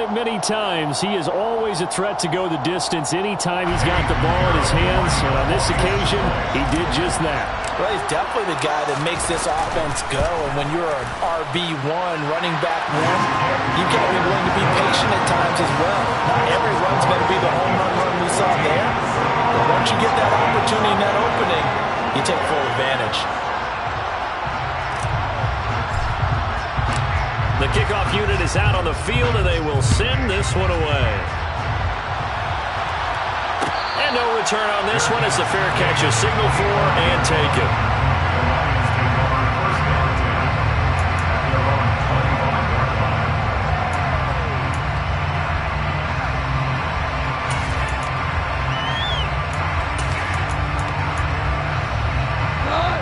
it many times. He is always a threat to go the distance anytime he's got the ball in his hands. And on this occasion, he did just that. Well, he's definitely the guy that makes this offense go. And when you're an RB1, running back one, you've got to be willing to be patient at times as well. Not every run's going to be the home run we saw there. But once you get that opportunity and that opening, you take full advantage. The kickoff unit is out on the field, and they will send this one away. And no return on this one as the fair catch is signaled for and taken.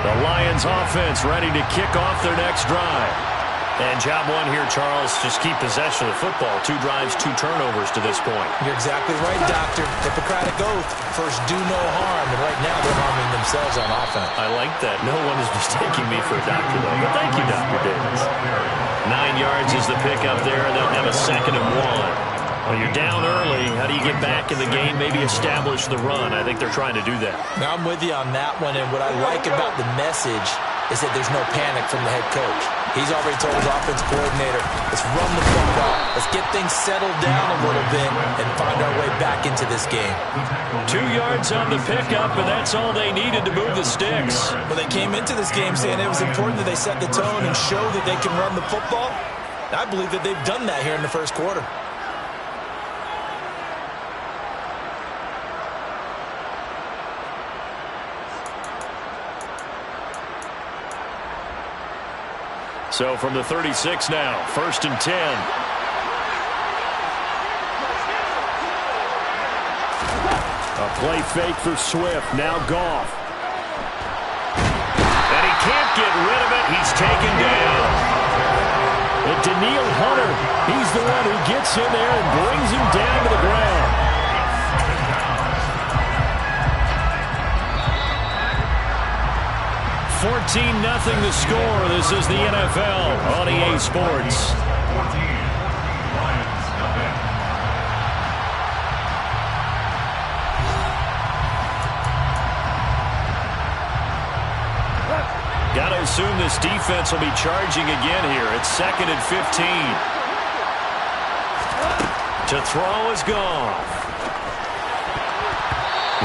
The Lions offense ready to kick off their next drive. And job one here, Charles, just keep possession of the football. 2 drives, 2 turnovers to this point. You're exactly right, Doctor. Hippocratic oath. First, do no harm. And right now, they're harming themselves on offense. I like that. No one is mistaking me for a doctor, though. But thank you, Dr. Davis. 9 yards is the pickup there, and they'll have a 2nd and 1. Well, you're down early. How do you get back in the game, maybe establish the run? I think they're trying to do that. Now, I'm with you on that one. And what I like about the message is that there's no panic from the head coach. He's already told his offense coordinator, let's run the football. Let's get things settled down a little bit and find our way back into this game. 2 yards on the pickup, and that's all they needed to move the sticks. Well, they came into this game saying it was important that they set the tone and show that they can run the football. I believe that they've done that here in the first quarter. So from the 36 now, 1st and 10. A play fake for Swift, now Goff. And he can't get rid of it, he's taken down. And Daniil Hunter, he's the one who gets in there and brings him down to the ground. 14-0 the score. This is the NFL on EA Sports. Got to assume this defense will be charging again here. It's 2nd and 15. To throw is gone.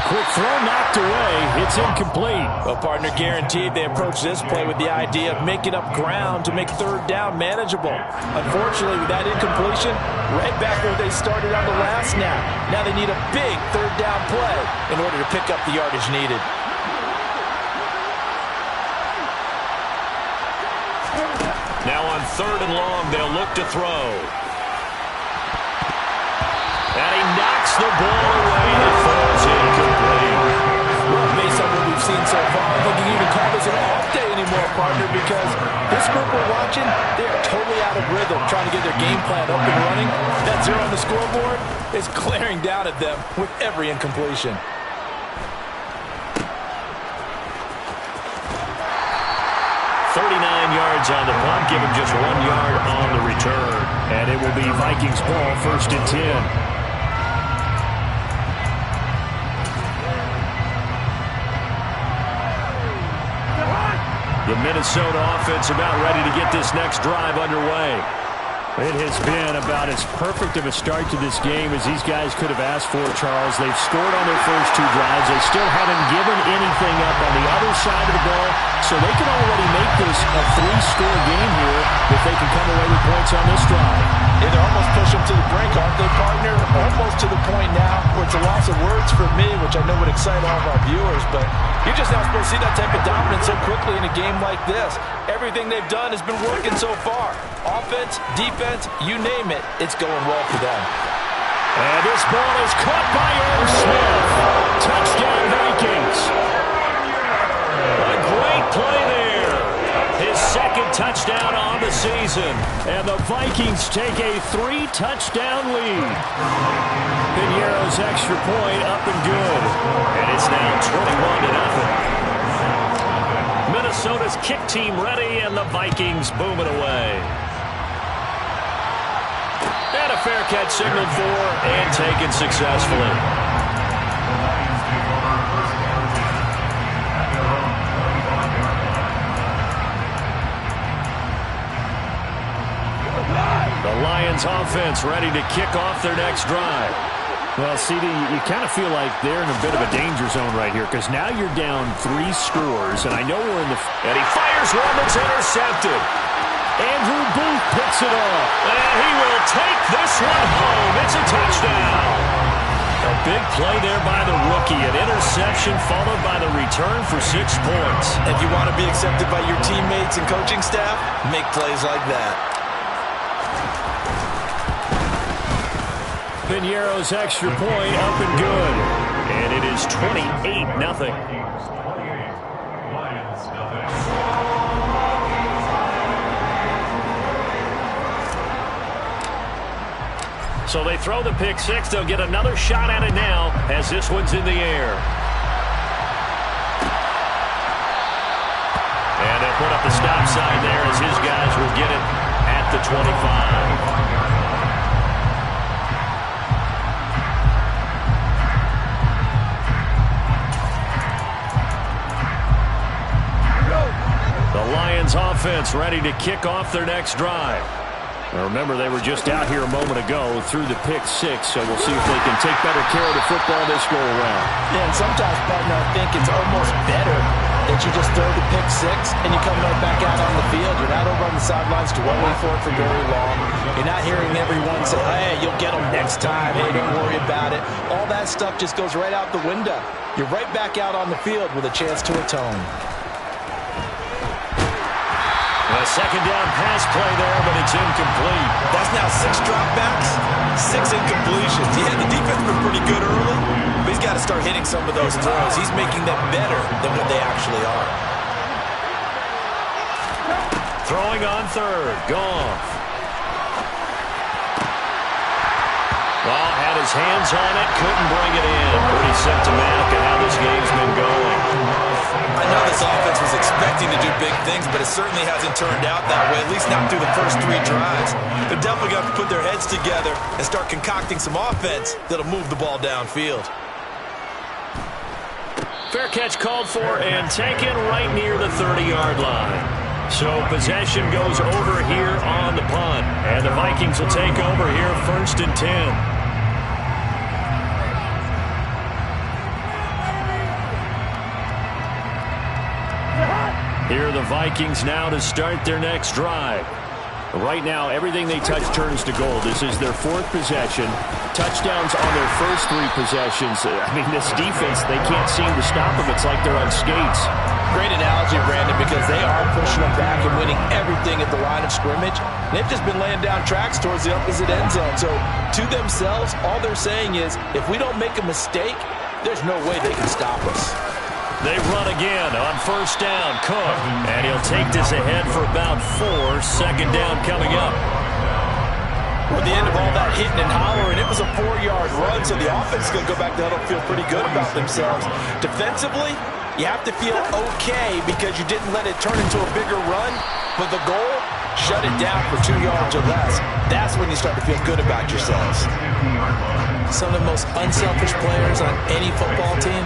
Quick throw knocked away. It's incomplete. Well, partner, guaranteed they approach this play with the idea of making up ground to make 3rd down manageable. Unfortunately, with that incompletion, right back where they started on the last snap. Now they need a big 3rd down play in order to pick up the yardage needed. Now on 3rd and long, they'll look to throw. And he knocks the ball away. It falls incomplete. Well, based on what we've seen so far, I think you can even call this an off day anymore, partner, because this group we're watching, they are totally out of rhythm, trying to get their game plan up and running. That 0 on the scoreboard is glaring down at them with every incompletion. Yards on the punt, give him just 1 yard on the return. And it will be Vikings ball, 1st and 10. The Minnesota offense about ready to get this next drive underway. It has been about as perfect of a start to this game as these guys could have asked for, Charles. They've scored on their first 2 drives. They still haven't given anything up on the other side of the ball, so they can already make this a 3-score game here if they can come away with points on this drive. Yeah, they're almost pushing them to the brink, aren't they, partner? Almost to the point now where it's a loss of words for me, which I know would excite all of our viewers, but you're just not supposed to see that type of dominance so quickly in a game like this. Everything they've done has been working so far. Offense, defense, you name it, it's going well for them. And this ball is caught by Irv Smith. Touchdown Vikings. A great play there. His 2nd touchdown on the season. And the Vikings take a 3-touchdown lead. Pinheiro's extra point up and good. And it's now 21-0. Minnesota's kick team ready, and the Vikings boom it away. And a fair catch signaled for and taken successfully. The Lions offense ready to kick off their next drive. Well, CD, you kind of feel like they're in a bit of a danger zone right here because now you're down 3 scores, and I know we're in the... And he fires one that's intercepted. Andrew Booth picks it off. And he will take this one home. It's a touchdown. A big play there by the rookie. An interception followed by the return for 6 points. If you want to be accepted by your teammates and coaching staff, make plays like that. Piñeiro's extra point up and good. And it is 28-0. So they throw the pick six. They'll get another shot at it now as this one's in the air. And they'll put up the stop sign there as his guys will get it at the 25. Lions offense ready to kick off their next drive. Now remember, they were just out here a moment ago through the pick six, so we'll see if they can take better care of the football this go around. Yeah, and sometimes, partner, I think it's almost better that you just throw the pick six and you come right back out on the field. You're not over on the sidelines dwelling for it for very long. You're not hearing everyone say, hey, you'll get them next time. Hey, don't worry about it. All that stuff just goes right out the window. You're right back out on the field with a chance to atone. A second down pass play there, but it's incomplete. That's now 6 dropbacks, 6 incompletions. Yeah, the defense has been pretty good early, but he's got to start hitting some of those throws. He's making them better than what they actually are. Throwing on third, Goff. Well, had his hands on it, couldn't bring it in. Pretty symptomatic of how this game's been going. I know this offense was expecting to do big things, but it certainly hasn't turned out that way, at least not through the first 3 drives. They're definitely going to have to put their heads together and start concocting some offense that'll move the ball downfield. Fair catch called for and taken right near the 30-yard line. So possession goes over here on the punt, and the Vikings will take over here 1st and 10. Here are the Vikings now to start their next drive. Right now, everything they touch turns to gold. This is their 4th possession. Touchdowns on their first 3 possessions. I mean, this defense, they can't seem to stop them. It's like they're on skates. Great analogy, Brandon, because they are pushing them back and winning everything at the line of scrimmage. They've just been laying down tracks towards the opposite end zone. So, to themselves, all they're saying is, if we don't make a mistake, there's no way they can stop us. They run again on 1st down. Cook, and he'll take this ahead for about 4. 2nd down coming up. Well, at the end of all that hitting and hollering, it was a 4-yard run, so the offense is going to go back to huddle, feel pretty good about themselves. Defensively, you have to feel okay because you didn't let it turn into a bigger run, but the goal, shut it down for 2 yards or less. That's when you start to feel good about yourselves. Some of the most unselfish players on any football team,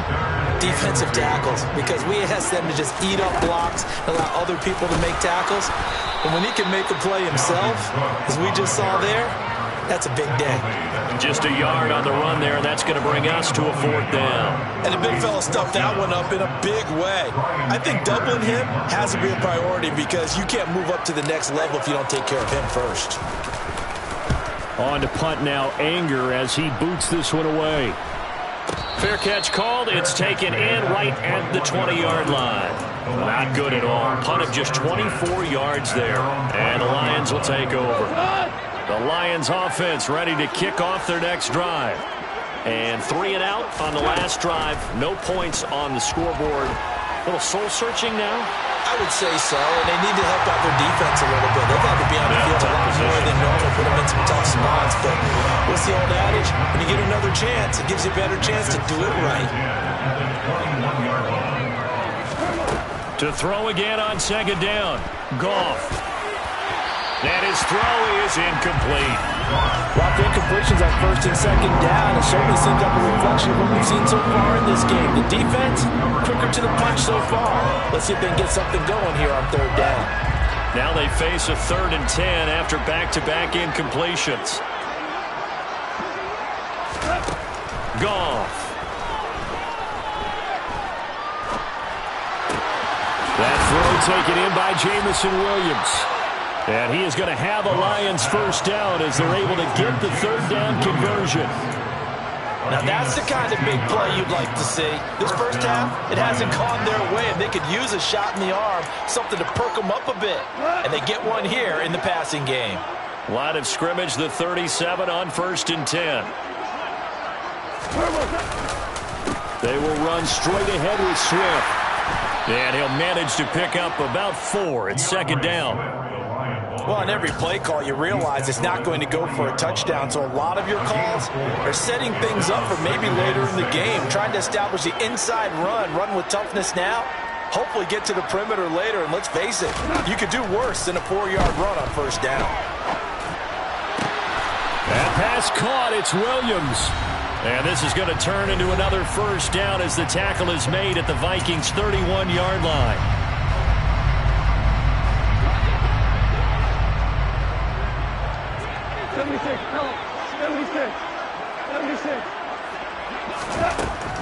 defensive tackles, because we ask them to just eat up blocks, allow other people to make tackles. And when he can make a play himself, as we just saw there, that's a big day. Just a yard on the run there, and that's going to bring us to a 4th down. And the big fella stuffed that one up in a big way. I think doubling him has to be a priority because you can't move up to the next level if you don't take care of him first. On to punt now, Anger as he boots this one away. Fair catch called. It's taken in right at the 20-yard line. Not good at all. Punt of just 24 yards there. And the Lions will take over. The Lions offense ready to kick off their next drive. And 3 and out on the last drive. No points on the scoreboard. A little soul-searching now. I would say so, and they need to help out their defense a little bit. They've had to be on the field a lot more than normal, put them in some tough spots. But what's the old adage? When you get another chance, it gives you a better chance to do it right. To throw again on 2nd down. Goff. And his throw is incomplete. Lots of incompletions on first and second down. It certainly seems like a reflection of what we've seen so far in this game. The defense, quicker to the punch so far. Let's see if they can get something going here on third down. Now they face a 3rd and 10 after back-to-back incompletions. Goff. That throw taken in by Jamison Williams. And he is going to have a Lions first down as they're able to get the 3rd down conversion. Now that's the kind of big play you'd like to see. This first half, it hasn't gone their way, and they could use a shot in the arm, something to perk them up a bit. And they get one here in the passing game. Line of scrimmage, the 37 on 1st and 10. They will run straight ahead with Swift. And he'll manage to pick up about 4 at 2nd down. Well, on every play call, you realize it's not going to go for a touchdown. So a lot of your calls are setting things up for maybe later in the game, trying to establish the inside run with toughness now, hopefully get to the perimeter later. And let's face it, you could do worse than a 4-yard run on first down. That pass caught. It's Williams. And this is going to turn into another first down as the tackle is made at the Vikings' 31-yard line.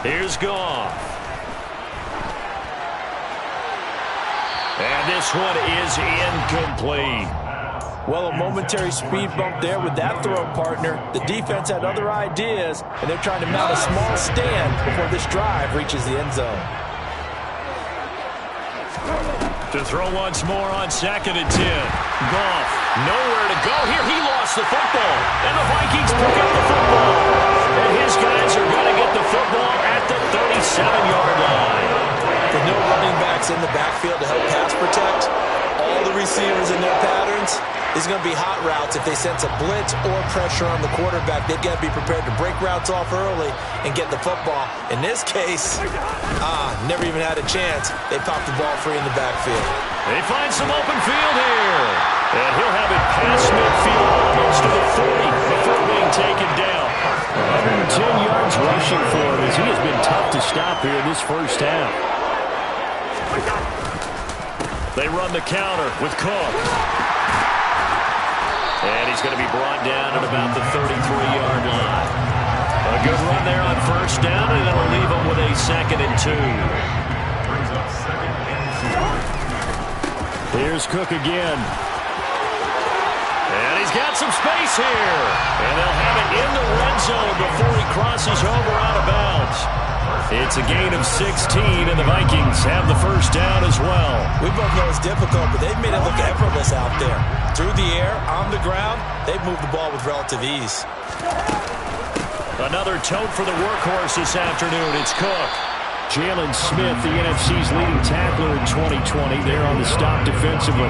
Here's Goff. And this one is incomplete. Well, a momentary speed bump there with that throw, partner. The defense had other ideas, and they're trying to mount a small stand before this drive reaches the end zone. To throw once more on 2nd and 10. Goff, nowhere to go here. He lost the football, and the Vikings pick up the football. And his guys are going to get the football at the 37-yard line. With no running backs in the backfield to help pass protect, all the receivers in their patterns, is going to be hot routes. If they sense a blitz or pressure on the quarterback, they've got to be prepared to break routes off early and get the football. In this case, never even had a chance. They popped the ball free in the backfield. They find some open field here. And he'll have it past midfield, almost to the 40 before being taken down. 110 yards rushing for him as he has been tough to stop here in this first half. They run the counter with Cook. And he's going to be brought down at about the 33-yard line. A good run there on first down, and it'll leave him with a 2nd and 2. Here's Cook again. And he's got some space here. And they'll have it in the red zone before he crosses over out of bounds. It's a gain of 16, and the Vikings have the first down as well. We both know it's difficult, but they've made it look effortless out there. Through the air, on the ground, they've moved the ball with relative ease. Another tote for the workhorse this afternoon. It's Cook. Jalen Smith, the NFC's leading tackler in 2020, there on the stop defensively.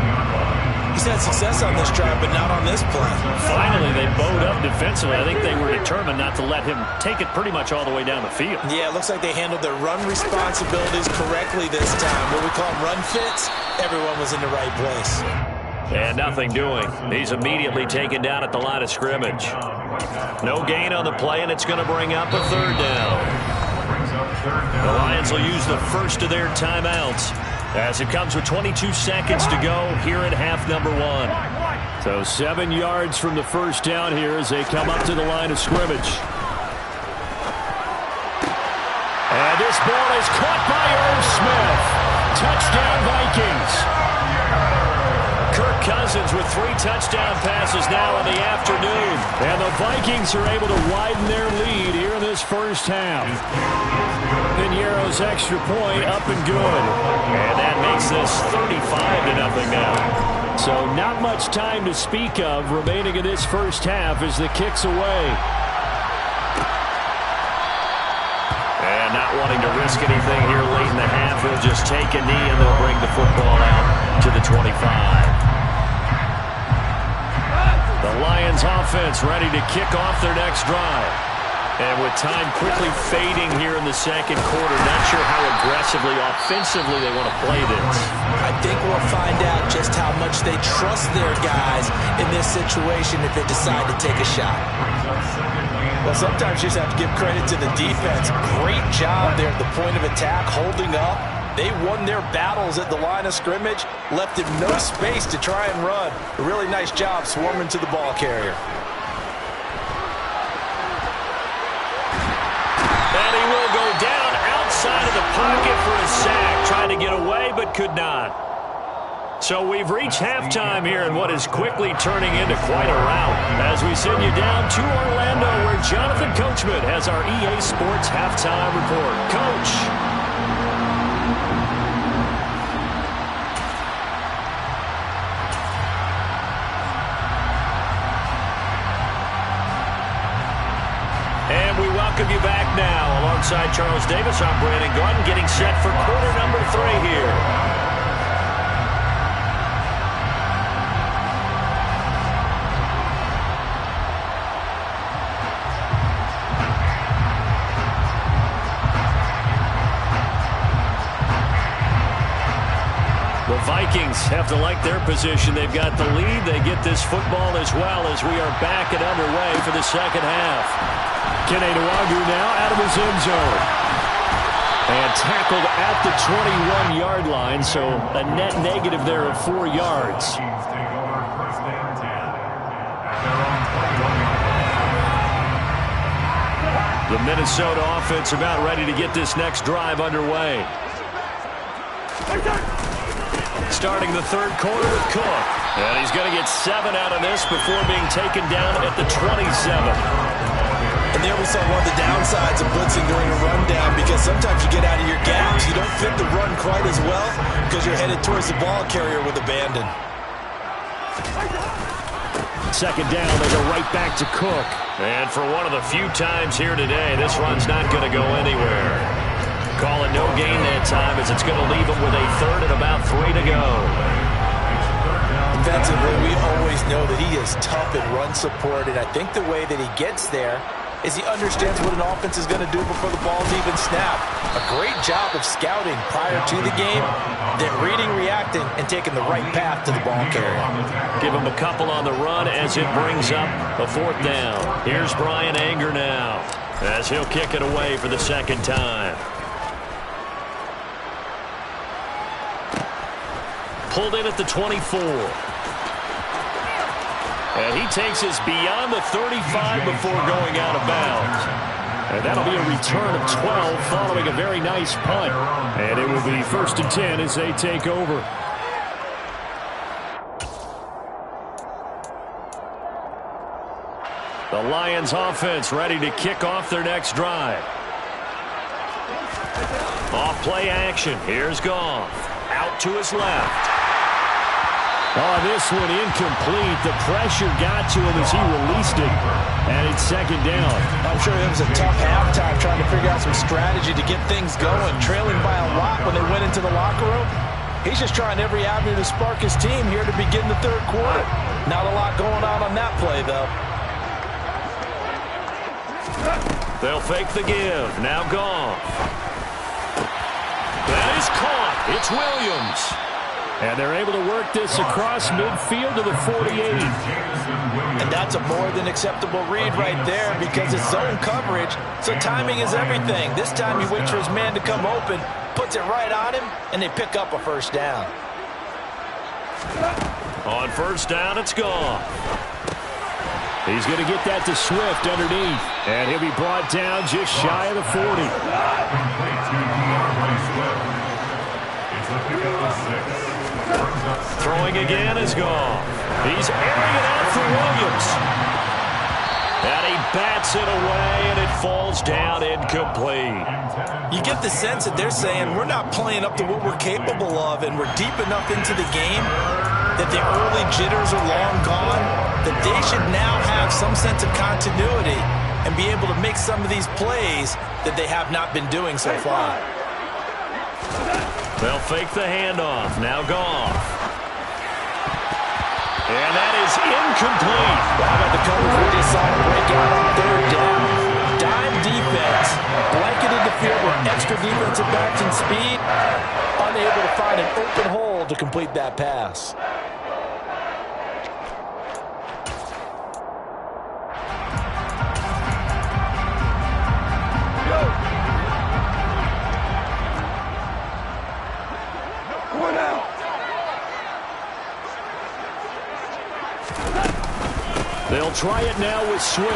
He's had success on this drive, but not on this play. Finally, they bowed up defensively. I think they were determined not to let him take it pretty much all the way down the field. Yeah, it looks like they handled their run responsibilities correctly this time. What we call run fits, everyone was in the right place. And nothing doing. He's immediately taken down at the line of scrimmage. No gain on the play, and it's going to bring up a 3rd down. The Lions will use the first of their timeouts as it comes with 22 seconds to go here at half number 1. So 7 yards from the first down here as they come up to the line of scrimmage. And this ball is caught by Irv Smith. Touchdown Vikings. Kirk Cousins with 3 touchdown passes now in the afternoon. And the Vikings are able to widen their lead here in this first half. Piñeiro's extra point up and good. And that makes this 35-0 now. So not much time to speak of remaining in this first half as the kick's away. And not wanting to risk anything here late in the half, they'll just take a knee and they'll bring the football out to the 25. The Lions offense ready to kick off their next drive. And with time quickly fading here in the second quarter, not sure how aggressively, offensively they want to play this. I think we'll find out just how much they trust their guys in this situation if they decide to take a shot. Well, sometimes you just have to give credit to the defense. Great job there at the point of attack, holding up. They won their battles at the line of scrimmage, left him no space to try and run. A really nice job swarming to the ball carrier. And he will go down outside of the pocket for a sack. Trying to get away, but could not. So we've reached halftime here in what is quickly turning into quite a rout. As we send you down to Orlando, where Jonathan Coachman has our EA Sports halftime report. Coach. And we welcome you back now. Alongside Charles Davis, I'm Brandon Gaudin, getting set for quarter number 3 here. The Vikings have to like their position. They've got the lead. They get this football as well as we are back and underway for the second half. Kene Nwangwu now out of his end zone. And tackled at the 21-yard line, so a net negative there of 4 yards. The Minnesota offense about ready to get this next drive underway. Starting the third quarter with Cook. And he's going to get 7 out of this before being taken down at the 27. And there we saw one of the downsides of blitzing during a rundown, because sometimes you get out of your gaps. You don't fit the run quite as well because you're headed towards the ball carrier with abandon. Second down, they go right back to Cook. And for one of the few times here today, this run's not going to go anywhere. Call it no gain that time, as it's going to leave him with a third and about 3 to go. Defensively, we always know that he is tough in run support, and I think the way that he gets there is he understands what an offense is going to do before the ball's even snapped. A great job of scouting prior to the game, then reading, reacting, and taking the right path to the ball carrier. Give him a couple on the run as it brings up a 4th down. Here's Brian Anger now, as he'll kick it away for the second time. Pulled in at the 24. And he takes us beyond the 35 before going out of bounds. And that'll be a return of 12 following a very nice punt. And it will be 1st and 10 as they take over. The Lions offense ready to kick off their next drive. Off play action. Here's Goff. Out to his left. Oh, this one incomplete. The pressure got to him as he released it. And it's second down. I'm sure it was a tough halftime trying to figure out some strategy to get things going. Trailing by a lot when they went into the locker room. He's just trying every avenue to spark his team here to begin the third quarter. Not a lot going on that play, though. They'll fake the give. Now Goff. That is caught. It's Williams. And they're able to work this across midfield to the 48. And that's a more than acceptable read right there, because it's zone coverage, so timing is everything. This time he waits for his man to come open, puts it right on him, and they pick up a first down. On first down, it's Goff. He's going to get that to Swift underneath. And he'll be brought down just shy of the 40. Throwing again is Goff. He's airing it out for Williams. And he bats it away, and it falls down incomplete. You get the sense that they're saying we're not playing up to what we're capable of, and we're deep enough into the game that the early jitters are long gone, that they should now have some sense of continuity and be able to make some of these plays that they have not been doing so far. They'll fake the handoff. Now Goff. And that is incomplete. How about the coverage we just saw break out on third down? Dime that pass. They'll try it now with Swift.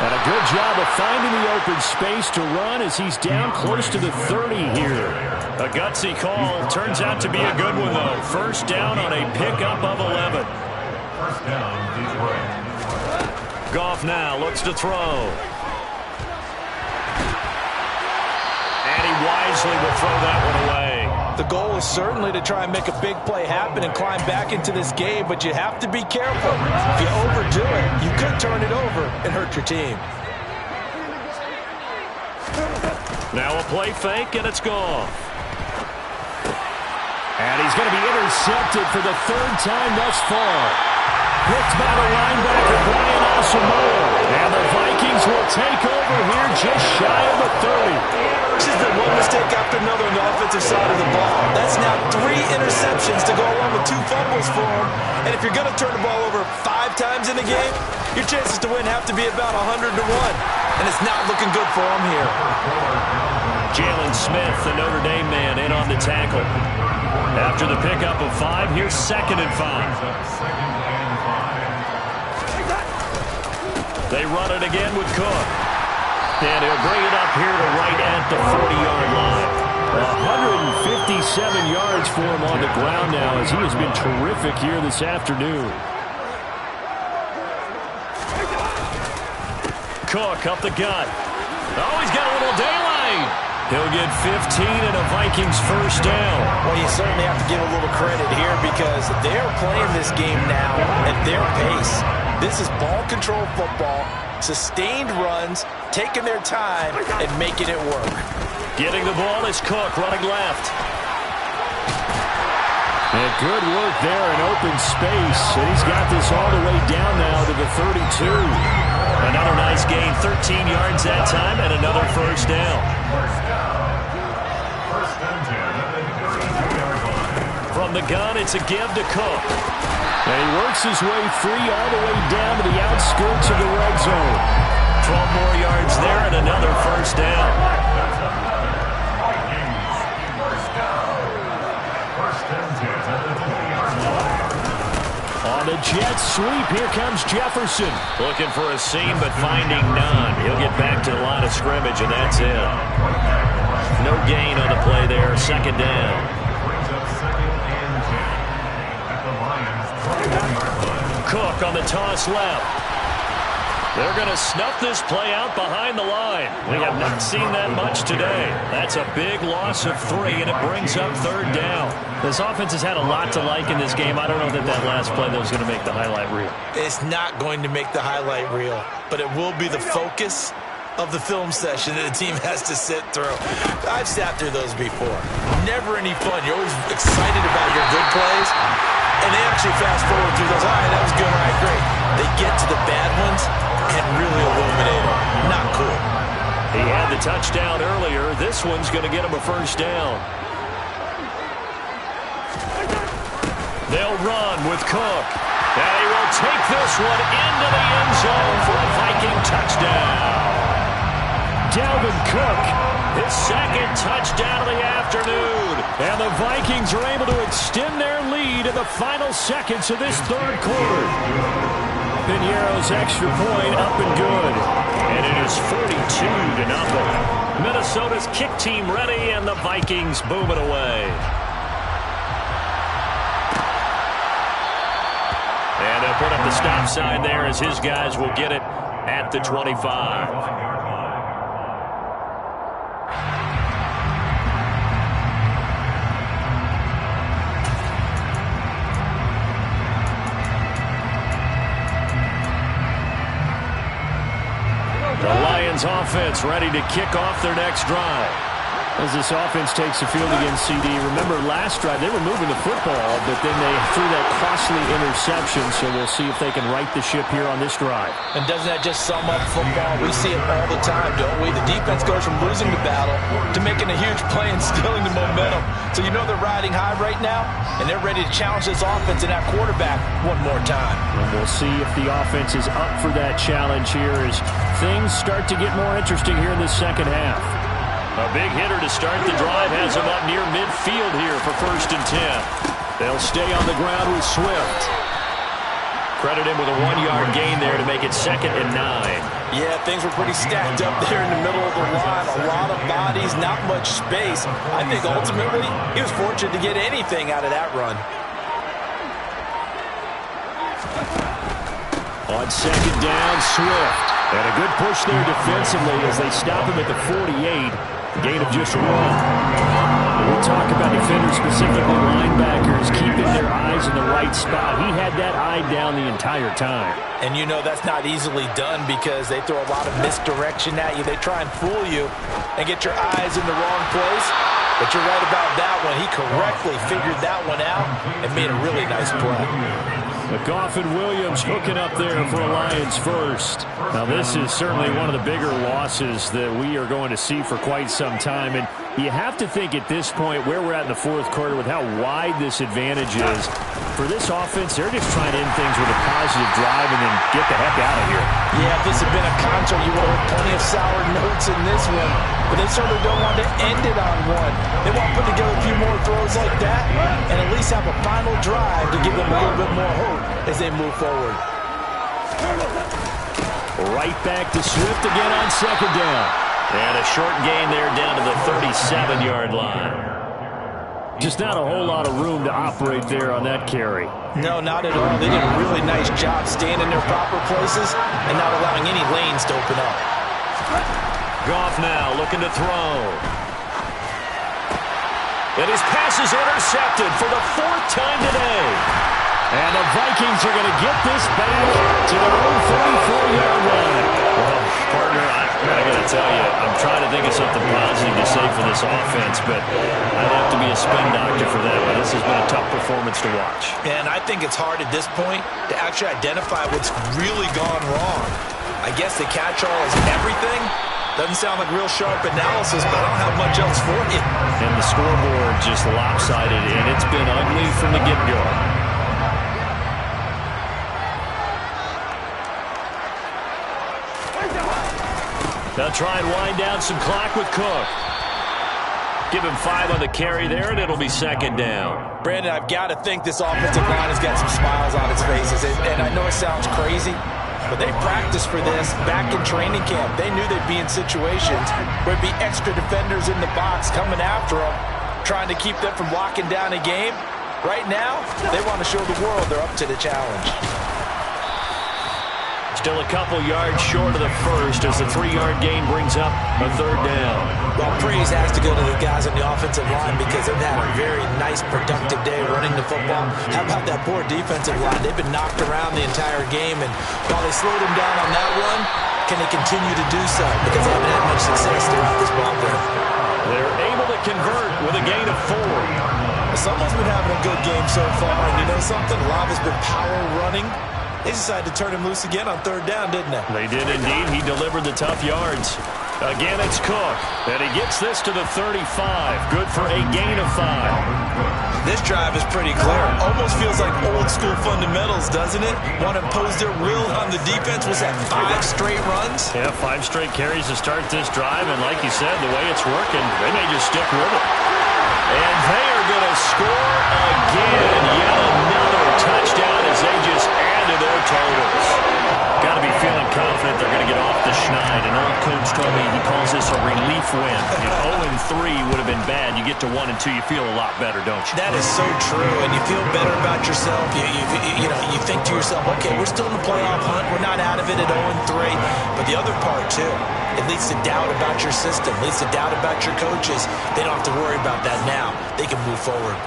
And a good job of finding the open space to run as he's down close to the 30 here. A gutsy call. Turns out to be a good one, though. First down on a pickup of 11. First down, Detroit. Goff now looks to throw. And he wisely will throw that one away. The goal is certainly to try and make a big play happen and climb back into this game, but you have to be careful. If you overdo it, you could turn it over and hurt your team. Now a play fake, and it's gone. And he's going to be intercepted for the third time thus far. Picked by the linebacker, Brian Asamoah. And the Vikings will take over here just shy of the 30. This has been one mistake after another on the offensive side of the ball. That's now 3 interceptions to go along with 2 fumbles for him. And if you're going to turn the ball over 5 times in the game, your chances to win have to be about 100 to 1. And it's not looking good for him here. Jalen Smith, the Notre Dame man, in on the tackle. After the pickup of 5, here's 2nd and 5. They run it again with Cook. And he'll bring it up here to right at the 40-yard line. 157 yards for him on the ground now as he has been terrific here this afternoon. Cook up the gut. Oh, he's got a little daylight. He'll get 15 and a Vikings first down. Well, you certainly have to give a little credit here because they're playing this game now at their pace. This is ball control football, sustained runs, taking their time, and making it work. Getting the ball is Cook running left. And good work there in open space. And he's got this all the way down now to the 32. Another nice gain, 13 yards that time, and another first down. First and 10 at the 32-yard line. From the gun, it's a give to Cook. And he works his way free all the way down to the outskirts of the red zone. 12 more yards there and another first down. First and 10 at the 20-yard line. On the jet sweep, here comes Jefferson. Looking for a seam, but finding none. He'll get back to the line of scrimmage, and that's it. No gain on the play there. 2nd down. Brings up 2nd and 10 at the Lions' 21-yard line. Cook on the toss left. They're going to snuff this play out behind the line. We have not seen that much today. That's a big loss of 3, and it brings up 3rd down. This offense has had a lot to like in this game. I don't know that last play that was going to make the highlight reel. It's not going to make the highlight reel, but it will be the focus of the film session that the team has to sit through. I've sat through those before. Never any fun. You're always excited about your good plays, and they actually fast forward through those. All right, that was good. All right, great. They get to the bad ones and really illuminate them. Not cool. He had the touchdown earlier. This one's going to get him a first down. They'll run with Cook. And he will take this one into the end zone for a Viking touchdown. Dalvin Cook, His 2nd touchdown of the afternoon. and the Vikings are able to extend their lead in the final seconds of this 3rd quarter. Piñeiro's extra point up and good. And it is 42-0. Minnesota's kick team ready, and the Vikings boom it away. And they'll put up the stop sign there as his guys will get it at the 25. The Lions offense ready to kick off their next drive. As this offense takes the field against CD, remember last drive they were moving the football, but then they threw that costly interception, so we'll see if they can right the ship here on this drive. And doesn't that just sum up football? We see it all the time, don't we? The defense goes from losing the battle to making a huge play and stealing the momentum. So you know they're riding high right now, and they're ready to challenge this offense and that quarterback one more time. And we'll see if the offense is up for that challenge here as things start to get more interesting here in the second half. A big hitter to start the drive has him up near midfield here for 1st and 10. They'll stay on the ground with Swift. Credit him with a 1-yard gain there to make it 2nd and 9. Yeah, things were pretty stacked up there in the middle of the line. A lot of bodies, not much space. I think ultimately he was fortunate to get anything out of that run. On 2nd down, Swift. And a good push there defensively as they stop him at the 48. Gain of just 1. We talk about defenders, specifically linebackers, keeping their eyes in the right spot. He had that eye down the entire time. And you know that's not easily done because they throw a lot of misdirection at you. They try and fool you and get your eyes in the wrong place. But you're right about that one. He correctly figured that one out and made a really nice play. McGough and Williams hooking up there for a Lions first. Now this is certainly one of the bigger losses that we are going to see for quite some time. And you have to think at this point where we're at in the 4th quarter with how wide this advantage is. For this offense, they're just trying to end things with a positive drive and then get the heck out of here. Yeah, if this had been a concert, you would have heard plenty of sour notes in this one. But they certainly don't want to end it on one. They want to put together a few more throws like that and at least have a final drive to give them a little bit more hope as they move forward. Right back to Swift again on 2nd down. And a short gain there down to the 37-yard line. Just not a whole lot of room to operate there on that carry. No, not at all. They did a really nice job staying in their proper places and not allowing any lanes to open up. Goff now looking to throw. And his pass is intercepted for the 4th time today. And the Vikings are going to get this back to their own 34-yard line. Well, partner, I got to tell you, I'm trying to think of something positive to say for this offense, but I'd have to be a spin doctor for that. But this has been a tough performance to watch. And I think it's hard at this point to actually identify what's really gone wrong. I guess the catch-all is everything. Doesn't sound like real sharp analysis, but I don't have much else for you. And the scoreboard just lopsided, and it's been ugly from the get-go. They'll try and wind down some clock with Cook. Give him 5 on the carry there, and it'll be 2nd down. Brandon, I've got to think this offensive line has got some smiles on its faces. And I know it sounds crazy, but they practiced for this back in training camp. They knew they'd be in situations where there'd be extra defenders in the box coming after them, trying to keep them from locking down a game. Right now, they want to show the world they're up to the challenge. Still a couple yards short of the first as the 3-yard gain brings up a 3rd down. Well, praise has to go to the guys on the offensive line because they've had a very nice, productive day running the football. How about that poor defensive line? They've been knocked around the entire game, and while they slowed them down on that run, can they continue to do so? Because they haven't had much success throughout this ball game. They're able to convert with a gain of 4. Someone's been having a good game so far, and you know something? Love has been power running. They decided to turn him loose again on 3rd down, didn't they? They did indeed. He delivered the tough yards. Again, it's Cook. And he gets this to the 35. Good for a gain of 5. This drive is pretty clear. Almost feels like old school fundamentals, doesn't it? Want to impose their will on the defense. Was that 5 straight runs? Yeah, 5 straight carries to start this drive. And like you said, the way it's working, they may just stick with it. And they are going to score again. Yet another touchdown as they just add to their totals. Got to be feeling confident they're going to get off the schneid. An old coach told me he calls this a relief win. If 0-3 would have been bad, you get to 1-2, you feel a lot better, don't you? That is so true, and you feel better about yourself. You think to yourself, okay, we're still in the playoff hunt. We're not out of it at 0-3. But the other part, too, it leads to doubt about your system, leads to doubt about your coaches. They don't have to worry about that now. They can move forward.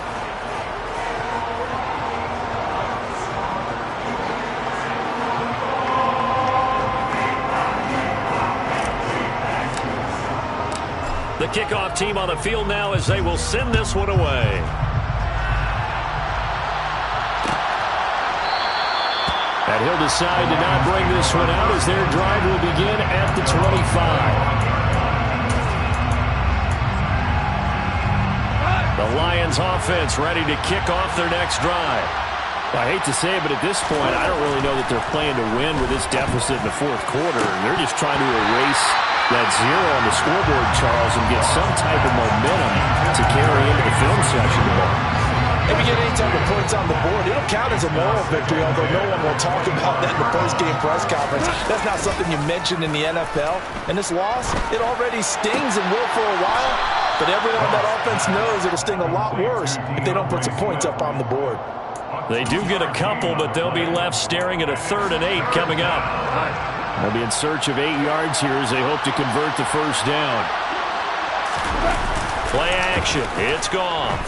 The kickoff team on the field now as they will send this one away. And he'll decide to not bring this one out as their drive will begin at the 25. The Lions offense ready to kick off their next drive. I hate to say it, but at this point, I don't really know that they're playing to win with this deficit in the fourth quarter. They're just trying to erase that zero on the scoreboard, Charles, and get some type of momentum to carry into the film session tomorrow. If you get any type of points on the board, it'll count as a moral victory, although no one will talk about that in the post-game press conference. That's not something you mentioned in the NFL. And this loss, it already stings and will for a while, but everyone on that offense knows it'll sting a lot worse if they don't put some points up on the board. They do get a couple, but they'll be left staring at a 3rd and 8 coming up. They'll be in search of 8 yards here as they hope to convert the first down. Play action. It's gone.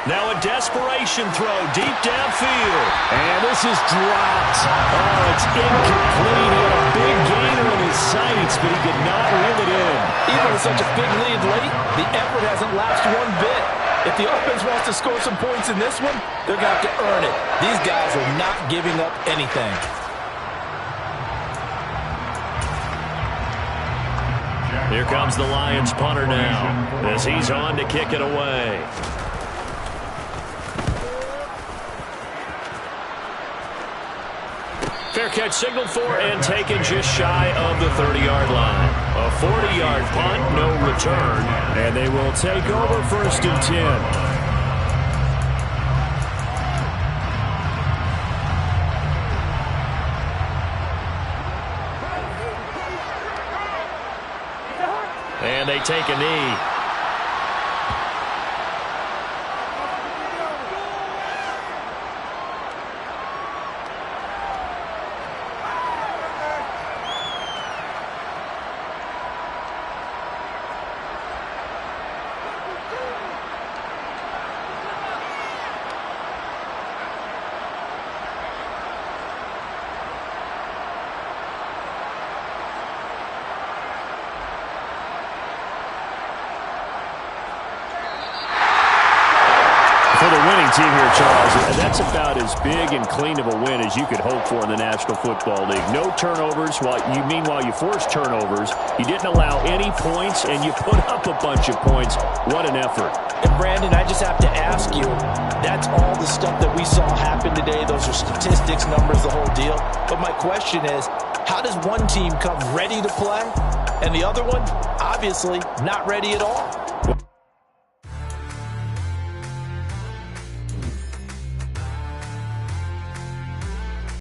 Now a desperation throw deep downfield. And this is dropped. Oh, it's incomplete. He had a big gainer in his sights, but he could not reel it in. Even with such a big lead late, the effort hasn't lapsed one bit. If the offense wants to score some points in this one, they're going to have to earn it. These guys are not giving up anything. Here comes the Lions punter now as he's on to kick it away. Fair catch signaled for and taken just shy of the 30-yard line. A 40-yard punt, no return. And they will take over 1st and 10. And they take a knee. For the winning team here, Charles, that's about as big and clean of a win as you could hope for in the National Football League. No turnovers. Meanwhile, you forced turnovers. You didn't allow any points, and you put up a bunch of points. What an effort. And, Brandon, I just have to ask you, that's all the stuff that we saw happen today. Those are statistics, numbers, the whole deal. But my question is, how does one team come ready to play, and the other one, obviously, not ready at all?